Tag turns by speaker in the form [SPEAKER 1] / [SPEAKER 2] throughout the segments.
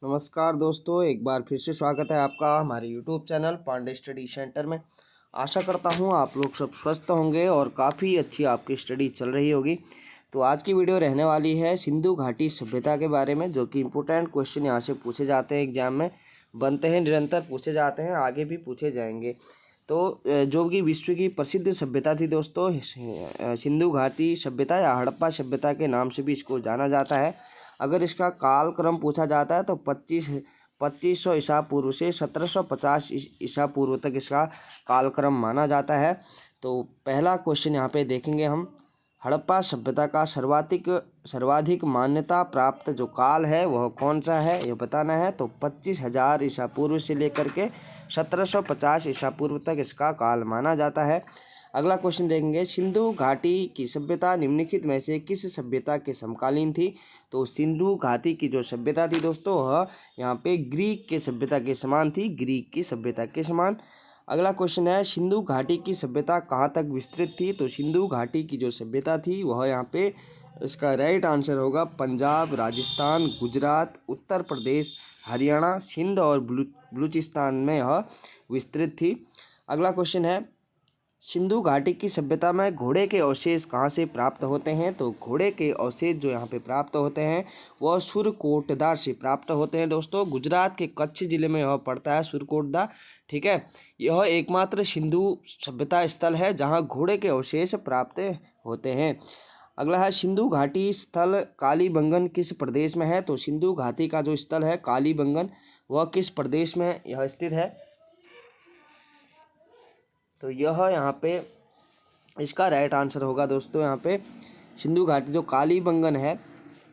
[SPEAKER 1] नमस्कार दोस्तों, एक बार फिर से स्वागत है आपका हमारे YouTube channel Pandey study centre में। आशा करता हूँ आप लोग सब स्वस्थ होंगे और काफ़ी अच्छी आपकी स्टडी चल रही होगी। तो आज की वीडियो रहने वाली है सिंधु घाटी सभ्यता के बारे में, जो कि इम्पोर्टेंट क्वेश्चन यहाँ से पूछे जाते हैं, एग्जाम में बनते हैं, निरंतर पूछे जाते हैं, आगे भी पूछे जाएंगे। तो जो कि विश्व की प्रसिद्ध सभ्यता थी दोस्तों, सिंधु घाटी सभ्यता या हड़प्पा सभ्यता के नाम से भी इसको जाना जाता है। अगर इसका कालक्रम पूछा जाता है तो 2500 ईसा पूर्व से 1750 ईसा पूर्व तक इसका कालक्रम माना जाता है। तो पहला क्वेश्चन यहाँ पे देखेंगे हम, हड़प्पा सभ्यता का सर्वाधिक मान्यता प्राप्त जो काल है वह कौन सा है, ये बताना है। तो 25,000 ईसा पूर्व से लेकर के 1750 ईसा पूर्व तक इसका काल माना जाता है। अगला क्वेश्चन देखेंगे, सिंधु घाटी की सभ्यता निम्नलिखित में से किस सभ्यता के समकालीन थी। तो सिंधु घाटी की जो सभ्यता थी दोस्तों, वह यहाँ पे ग्रीक के सभ्यता के समान थी, ग्रीक की सभ्यता के समान। अगला क्वेश्चन है, सिंधु घाटी की सभ्यता कहाँ तक विस्तृत थी। तो सिंधु घाटी की जो सभ्यता थी वह यहाँ पे, इसका राइट आंसर होगा पंजाब, राजस्थान, गुजरात, उत्तर प्रदेश, हरियाणा, सिंध और बलूचिस्तान में यह विस्तृत थी। अगला क्वेश्चन है, सिंधु घाटी की सभ्यता में घोड़े के अवशेष कहाँ से प्राप्त होते हैं। तो घोड़े के अवशेष जो यहाँ पे प्राप्त होते हैं वह सुरकोटदा से प्राप्त होते हैं दोस्तों। गुजरात के कच्छ जिले में यह पड़ता है सुरकोटदा, ठीक है। यह एकमात्र सिंधु सभ्यता स्थल है जहाँ घोड़े के अवशेष प्राप्त होते हैं। अगला है, सिंधु घाटी स्थल कालीबंगन किस प्रदेश में है। तो सिंधु घाटी का जो स्थल है कालीबंगन, वह किस प्रदेश में यह स्थित है। तो यह यहाँ पे इसका राइट आंसर होगा दोस्तों, यहाँ पे सिंधु घाटी जो कालीबंगन है,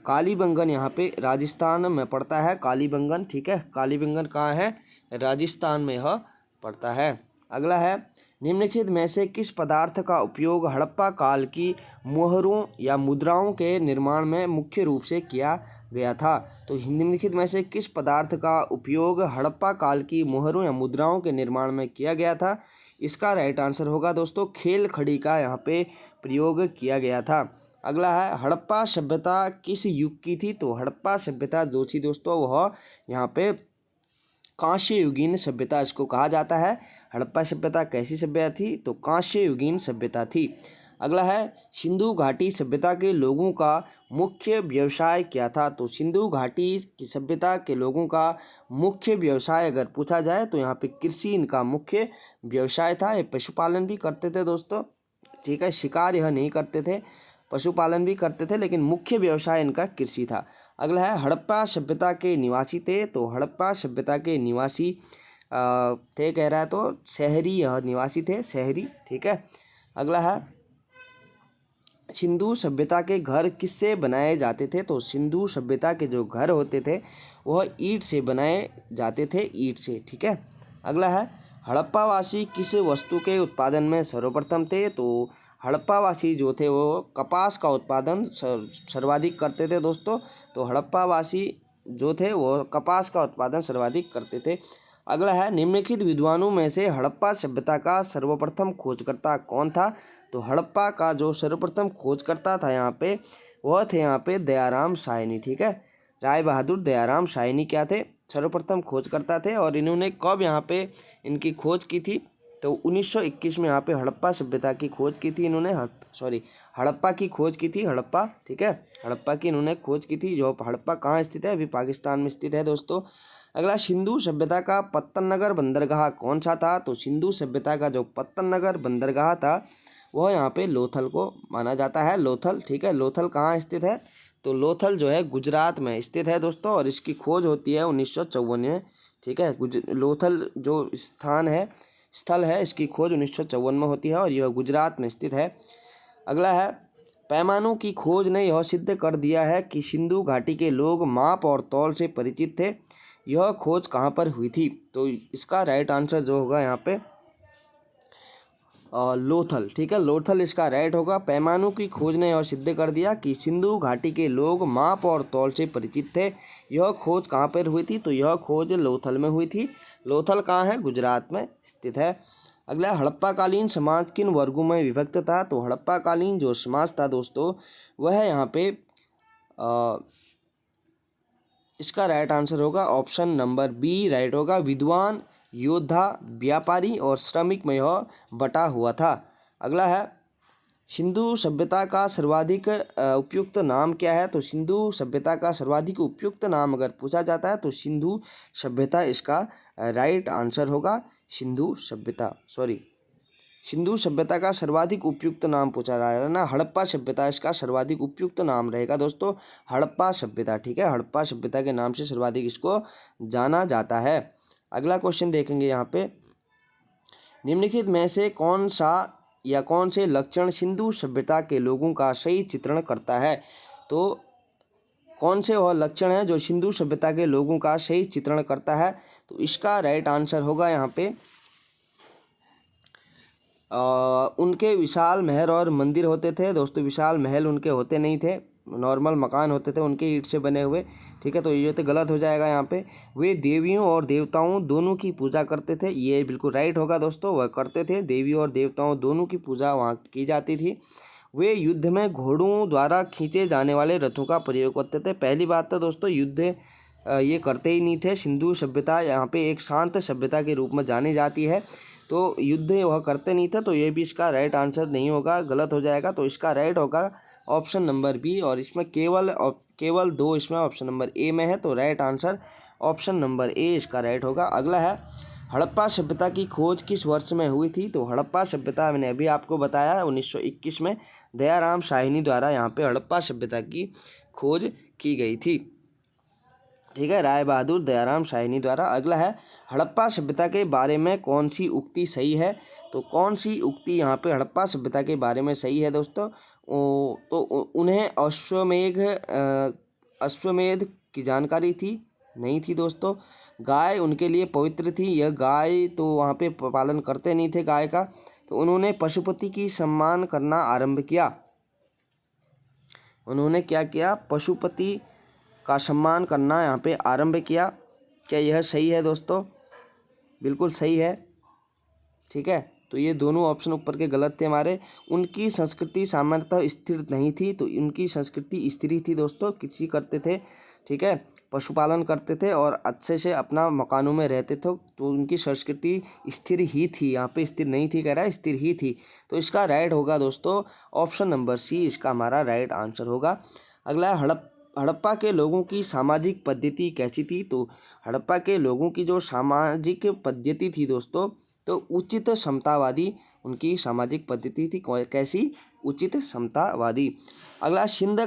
[SPEAKER 1] कालीबंगन यहाँ पे राजस्थान में पड़ता है, कालीबंगन, ठीक है। कालीबंगन कहाँ है, राजस्थान में यह पड़ता है। अगला है, निम्नलिखित में से किस पदार्थ का उपयोग हड़प्पा काल की मोहरों या मुद्राओं के निर्माण में मुख्य रूप से किया गया था। तो निम्नलिखित में से किस पदार्थ का उपयोग हड़प्पा काल की मोहरों या मुद्राओं के निर्माण में किया गया था। इसका राइट आंसर होगा दोस्तों खेल खड़ी का यहाँ पे प्रयोग किया गया था। अगला है, हड़प्पा सभ्यता किस युग की थी। तो हड़प्पा सभ्यता जो थी दोस्तों, वह यहाँ पे कांस्य युगीन सभ्यता इसको कहा जाता है। हड़प्पा सभ्यता कैसी सभ्यता थी। तो कांस्य युगीन सभ्यता थी। अगला है, सिंधु घाटी सभ्यता के लोगों का मुख्य व्यवसाय क्या था। तो सिंधु घाटी की सभ्यता के लोगों का मुख्य व्यवसाय अगर पूछा जाए तो यहाँ पे कृषि इनका मुख्य व्यवसाय था। ये पशुपालन भी करते थे दोस्तों, ठीक है, शिकार यह नहीं करते थे, पशुपालन भी करते थे, लेकिन मुख्य व्यवसाय इनका कृषि था। अगला है, हड़प्पा सभ्यता के निवासी थे। तो हड़प्पा सभ्यता के निवासी थे कह रहा है, तो शहरी यह निवासी थे, शहरी, ठीक है। अगला है, सिंधु सभ्यता के घर किससे बनाए जाते थे। तो सिंधु सभ्यता के जो घर होते थे वह ईंट से बनाए जाते थे, ईंट से, ठीक है। अगला है, हड़प्पावासी किस वस्तु के उत्पादन में सर्वप्रथम थे। तो हड़प्पावासी जो थे वो कपास का उत्पादन सर्वाधिक करते थे दोस्तों। तो हड़प्पावासी जो थे वो कपास का उत्पादन सर्वाधिक करते थे। अगला है, निम्नलिखित विद्वानों में से हड़प्पा सभ्यता का सर्वप्रथम खोजकर्ता कौन था। तो हड़प्पा का जो सर्वप्रथम खोजकर्ता था यहाँ पे, वह थे यहाँ पे दयाराम साहनी, ठीक है। राय बहादुर दयाराम साहनी क्या थे, सर्वप्रथम खोजकर्ता थे। और इन्होंने कब यहाँ पे इनकी खोज की थी। तो 1921 में यहाँ पे हड़प्पा सभ्यता की खोज की थी इन्होंने, हड़प्पा की खोज की थी, हड़प्पा, ठीक है, हड़प्पा की इन्होंने खोज की थी। जो हड़प्पा कहाँ स्थित है, अभी पाकिस्तान में स्थित है दोस्तों। अगला, सिंधु सभ्यता का पत्तन नगर बंदरगाह कौन सा था। तो सिंधु सभ्यता का जो पत्तन नगर बंदरगाह था वह यहाँ पे लोथल को माना जाता है, लोथल, ठीक है। लोथल कहाँ स्थित है। तो लोथल जो है गुजरात में स्थित है दोस्तों, और इसकी खोज होती है 1954 में, ठीक है। लोथल जो स्थल है इसकी खोज 1954 में होती है और यह गुजरात में स्थित है। अगला है, पैमानों की खोज ने यह सिद्ध कर दिया है कि सिंधु घाटी के लोग माप और तौल से परिचित थे। यह खोज कहाँ पर हुई थी। तो इसका राइट आंसर जो होगा यहाँ पे लोथल, ठीक है, लोथल इसका राइट होगा। पैमानों की खोज ने यह सिद्ध कर दिया कि सिंधु घाटी के लोग माप और तौल से परिचित थे। यह खोज कहाँ पर हुई थी। तो यह खोज लोथल में हुई थी। लोथल कहाँ है, गुजरात में स्थित है। अगला, हड़प्पाकालीन समाज किन वर्गों में विभक्त था। तो हड़प्पाकालीन जो समाज था दोस्तों, वह यहाँ पे इसका राइट आंसर होगा ऑप्शन नंबर बी राइट होगा। विद्वान, योद्धा, व्यापारी और श्रमिक में यह बटा हुआ था। अगला है, सिंधु सभ्यता का सर्वाधिक उपयुक्त नाम क्या है? तो सिंधु सभ्यता का सर्वाधिक उपयुक्त नाम अगर पूछा जाता है तो सिंधु सभ्यता इसका राइट आंसर होगा। सिंधु सभ्यता का सर्वाधिक उपयुक्त नाम पूछा जा रहा है ना, हड़प्पा सभ्यता इसका सर्वाधिक उपयुक्त नाम रहेगा दोस्तों, हड़प्पा सभ्यता। ठीक है, हड़प्पा सभ्यता के नाम से सर्वाधिक इसको जाना जाता है। अगला क्वेश्चन देखेंगे यहाँ पे, निम्नलिखित में से कौन सा या कौन से लक्षण सिंधु सभ्यता के लोगों का सही चित्रण करता है? तो कौन से वह लक्षण हैं जो सिंधु सभ्यता के लोगों का सही चित्रण करता है? तो इसका राइट आंसर होगा यहाँ पे उनके विशाल महल और मंदिर होते थे दोस्तों। विशाल महल उनके होते नहीं थे, नॉर्मल मकान होते थे उनके ईंट से बने हुए। ठीक है, तो ये तो गलत हो जाएगा यहाँ पे। वे देवियों और देवताओं दोनों की पूजा करते थे, ये बिल्कुल राइट होगा दोस्तों, वह करते थे, देवियों और देवताओं दोनों की पूजा वहाँ की जाती थी। वे युद्ध में घोड़ों द्वारा खींचे जाने वाले रथों का प्रयोग करते थे। पहली बात तो दोस्तों युद्ध ये करते ही नहीं थे। सिंधु सभ्यता यहाँ पे एक शांत सभ्यता के रूप में जानी जाती है, तो युद्ध वह करते नहीं थे, तो ये भी इसका राइट आंसर नहीं होगा, गलत हो जाएगा। तो इसका राइट होगा ऑप्शन नंबर बी, और इसमें केवल दो इसमें ऑप्शन नंबर ए में है, तो right answer option number A इसका राइट होगा। अगला है, हड़प्पा सभ्यता की खोज किस वर्ष में हुई थी? तो हड़प्पा सभ्यता मैंने अभी आपको बताया 1921 में दयाराम साहनी द्वारा यहाँ पे हड़प्पा सभ्यता की खोज की गई थी। ठीक है, राय बहादुर दयाराम साहनी द्वारा। अगला है, हड़प्पा सभ्यता के बारे में कौन सी उक्ति सही है? तो कौन सी उक्ति यहाँ पे हड़प्पा सभ्यता के बारे में सही है दोस्तों? तो उन्हें अश्वमेध की जानकारी थी? नहीं थी दोस्तों। गाय उनके लिए पवित्र थी, यह गाय तो वहाँ पे पालन करते नहीं थे गाय का। तो उन्होंने पशुपति की सम्मान करना आरंभ किया। उन्होंने क्या किया? पशुपति का सम्मान करना यहाँ पे आरंभ किया। क्या यह सही है दोस्तों? बिल्कुल सही है। ठीक है, तो ये दोनों ऑप्शन ऊपर के गलत थे हमारे। उनकी संस्कृति सामान्यतः स्थिर नहीं थी, तो उनकी संस्कृति स्थिर थी दोस्तों, कृषि करते थे। ठीक है, पशुपालन करते थे और अच्छे से अपना मकानों में रहते थे, तो उनकी संस्कृति स्थिर ही थी। यहाँ पे स्थिर नहीं थी कह रहा है, स्थिर ही थी। तो इसका राइट होगा दोस्तों ऑप्शन नंबर सी, इसका हमारा राइट आंसर होगा। अगला है, हड़प्पा के लोगों की सामाजिक पद्धति कैसी थी? तो हड़प्पा के लोगों की जो सामाजिक पद्धति थी दोस्तों, तो उचित समतावादी उनकी सामाजिक पद्धति थी। कैसी? उचित समतावादी। अगला, सिंध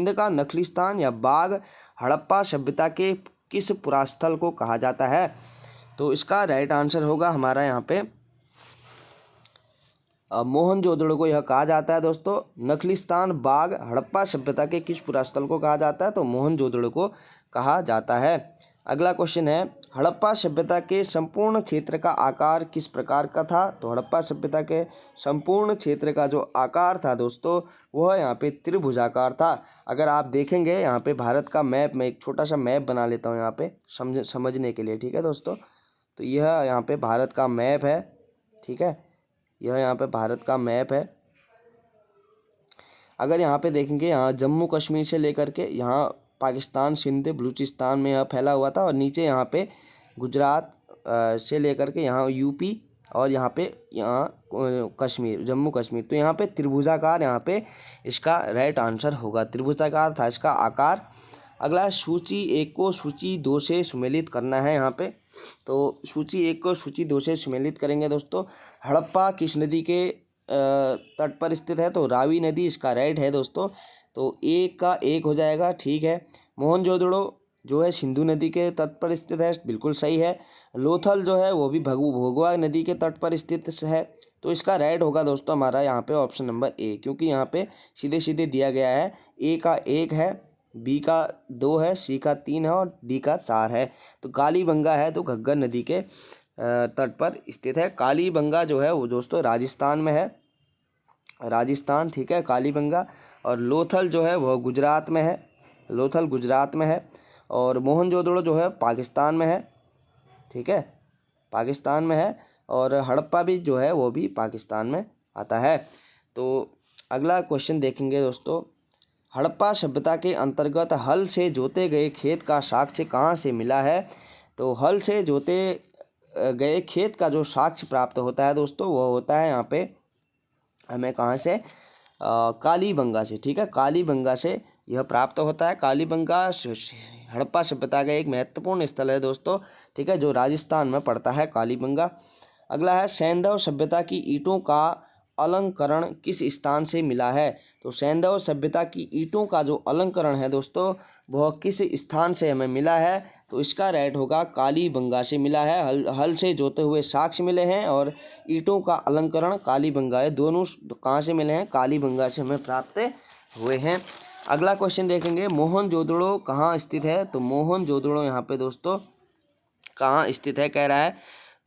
[SPEAKER 1] का नखलिस्तान या बाग हड़प्पा सभ्यता के किस पुरास्थल को कहा जाता है? तो इसका राइट आंसर होगा हमारा यहाँ पे मोहनजोदड़ो को यह कहा जाता है दोस्तों। नखलिस्तान बाग हड़प्पा सभ्यता के किस पुरास्थल को कहा जाता है? तो मोहनजोदड़ो को कहा जाता है। अगला क्वेश्चन है, हड़प्पा सभ्यता के संपूर्ण क्षेत्र का आकार किस प्रकार का था? तो हड़प्पा सभ्यता के संपूर्ण क्षेत्र का जो आकार था दोस्तों, वह यहाँ पे त्रिभुजाकार था। अगर आप देखेंगे यहाँ पे भारत का मैप, मैं एक छोटा सा मैप बना लेता हूँ यहाँ पे समझने के लिए। ठीक है दोस्तों, तो यह यहाँ पे भारत का मैप है। ठीक है, यह यहाँ पे भारत का मैप है। अगर यहाँ पे देखेंगे, यहाँ जम्मू कश्मीर से लेकर के यहाँ पाकिस्तान, सिंध, बलूचिस्तान में यह फैला हुआ था, और नीचे यहाँ पे गुजरात से लेकर के यहाँ यूपी, और यहाँ कश्मीर, जम्मू कश्मीर। तो यहाँ पे त्रिभुजाकार यहाँ पे इसका राइट आंसर होगा, त्रिभुजाकार था इसका आकार। अगला, सूची 1 को सूची 2 से सुमेलित करना है यहाँ पे। तो सूची 1 को सूची 2 से सुमेलित करेंगे दोस्तों। हड़प्पा किस नदी के तट पर स्थित है? तो रावी नदी इसका राइट है दोस्तों, तो 1 का 1 हो जाएगा। ठीक है, मोहनजोदड़ो जो है सिंधु नदी के तट पर स्थित है, बिल्कुल सही है। लोथल जो है वो भी भोगवा नदी के तट पर स्थित है, तो इसका राइट होगा दोस्तों हमारा यहाँ पे ऑप्शन नंबर ए, क्योंकि यहाँ पे सीधे सीधे दिया गया है। ए का 1 है, बी का 2 है, सी का 3 है और डी का 4 है। तो कालीबंगा है तो घग्गर नदी के तट पर स्थित है। कालीबंगा जो है वो दोस्तों राजस्थान में है, राजस्थान। ठीक है, कालीबंगा। और लोथल जो है वह गुजरात में है, लोथल गुजरात में है। और मोहनजोदड़ो जो है पाकिस्तान में है। ठीक है, पाकिस्तान में है। और हड़प्पा भी जो है वो भी पाकिस्तान में आता है। तो अगला क्वेश्चन देखेंगे दोस्तों, हड़प्पा सभ्यता के अंतर्गत हल से जोते गए खेत का साक्ष्य कहाँ से मिला है? तो हल से जोते गए खेत का जो साक्ष्य प्राप्त होता है दोस्तों, वह होता है यहाँ पे हमें कहाँ से, कालीबंगा से। ठीक है, कालीबंगा से यह प्राप्त होता है। कालीबंगा हड़प्पा सभ्यता का एक महत्वपूर्ण स्थल है दोस्तों। ठीक है, जो राजस्थान में पड़ता है कालीबंगा। अगला है, सैंधव सभ्यता की ईंटों का अलंकरण किस स्थान से मिला है? तो सैंधव सभ्यता की ईंटों का जो अलंकरण है दोस्तों, वह किस स्थान से हमें मिला है? तो इसका राइट होगा कालीबंगा से मिला है। हल से जोते हुए साक्ष्य मिले हैं और ईंटों का अलंकरण कालीबंगा है। दोनों कहाँ से मिले हैं? कालीबंगा से हमें प्राप्त हुए हैं। अगला क्वेश्चन देखेंगे, मोहनजोदड़ो कहाँ स्थित है? तो मोहनजोदड़ो यहाँ पे दोस्तों कहाँ स्थित है कह रहा है।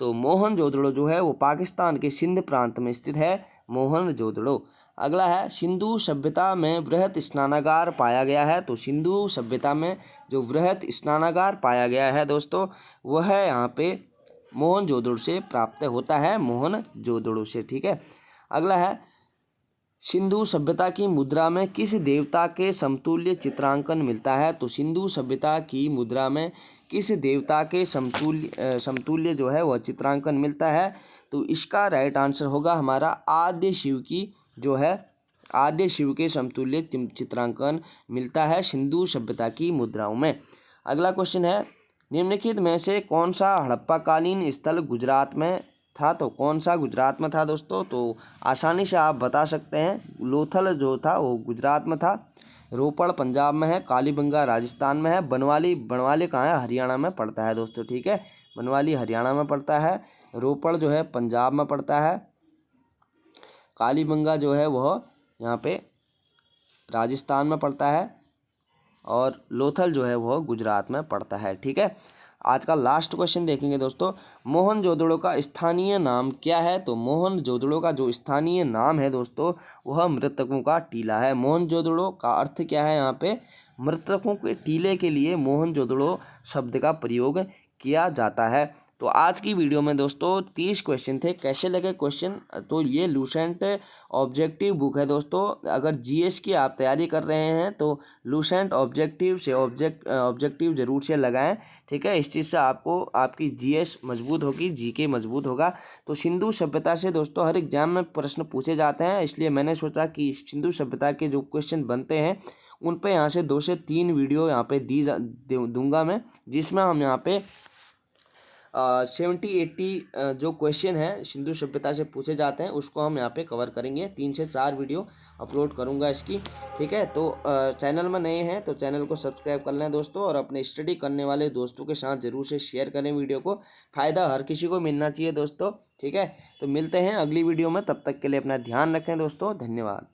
[SPEAKER 1] तो मोहनजोदड़ो जो है वो पाकिस्तान के सिंध प्रांत में स्थित है, मोहनजोदड़ो। अगला है, सिंधु सभ्यता में वृहत स्नानागार पाया गया है। तो सिंधु सभ्यता में जो वृहत स्नानागार पाया गया है दोस्तों, वह यहाँ पे मोहनजोदड़ो से प्राप्त होता है, मोहनजोदड़ो से। ठीक है, अगला है, सिंधु सभ्यता की मुद्रा में किस देवता के समतुल्य चित्रांकन मिलता है? तो सिंधु सभ्यता की मुद्रा में किस देवता के समतुल्य जो है वह चित्रांकन मिलता है? तो इसका राइट आंसर होगा हमारा आद्य शिव की जो है, आद्य शिव के समतुल्य चित्रांकन मिलता है सिंधु सभ्यता की मुद्राओं में। अगला क्वेश्चन है, निम्नलिखित में से कौन सा हड़प्पाकालीन स्थल गुजरात में था? तो कौन सा गुजरात में था दोस्तों? तो आसानी से आप बता सकते हैं, लोथल जो था वो गुजरात में था, रोपड़ पंजाब में है, कालीबंगा राजस्थान में है, बनवाली कहाँ है? हरियाणा में पड़ता है दोस्तों। ठीक है, बनवाली हरियाणा में पड़ता है, रोपड़ जो है पंजाब में पड़ता है, कालीबंगा जो है वह यहाँ पे राजस्थान में पड़ता है और लोथल जो है वह गुजरात में पड़ता है। ठीक है, आज का लास्ट क्वेश्चन देखेंगे दोस्तों, मोहनजोदड़ो का स्थानीय नाम क्या है? तो मोहनजोदड़ो का जो स्थानीय नाम है दोस्तों, वह मृतकों का टीला है। मोहनजोदड़ो का अर्थ क्या है? यहाँ पे मृतकों के टीले के लिए मोहनजोदड़ो शब्द का प्रयोग किया जाता है। तो आज की वीडियो में दोस्तों 30 क्वेश्चन थे। कैसे लगे क्वेश्चन? तो ये लूसेंट ऑब्जेक्टिव बुक है दोस्तों। अगर जीएस की आप तैयारी कर रहे हैं तो लूसेंट ऑब्जेक्टिव से ऑब्जेक्टिव जरूर से लगाएं। ठीक है, इस चीज़ से आपको आपकी जीएस मजबूत होगी, जीके मजबूत होगा। तो सिंधु सभ्यता से दोस्तों हर एग्जाम में प्रश्न पूछे जाते हैं, इसलिए मैंने सोचा कि सिंधु सभ्यता के जो क्वेश्चन बनते हैं उन पे यहाँ से 2 से 3 वीडियो यहाँ पे दूंगा मैं, जिसमें हम यहाँ पे 70-80 जो क्वेश्चन है सिंधु सभ्यता से पूछे जाते हैं उसको हम यहाँ पे कवर करेंगे। 3 से 4 वीडियो अपलोड करूँगा इसकी। ठीक है, तो चैनल में नए हैं तो चैनल को सब्सक्राइब कर लें दोस्तों, और अपने स्टडी करने वाले दोस्तों के साथ ज़रूर से शेयर करें वीडियो को। फ़ायदा हर किसी को मिलना चाहिए दोस्तों। ठीक है, तो मिलते हैं अगली वीडियो में, तब तक के लिए अपना ध्यान रखें दोस्तों, धन्यवाद।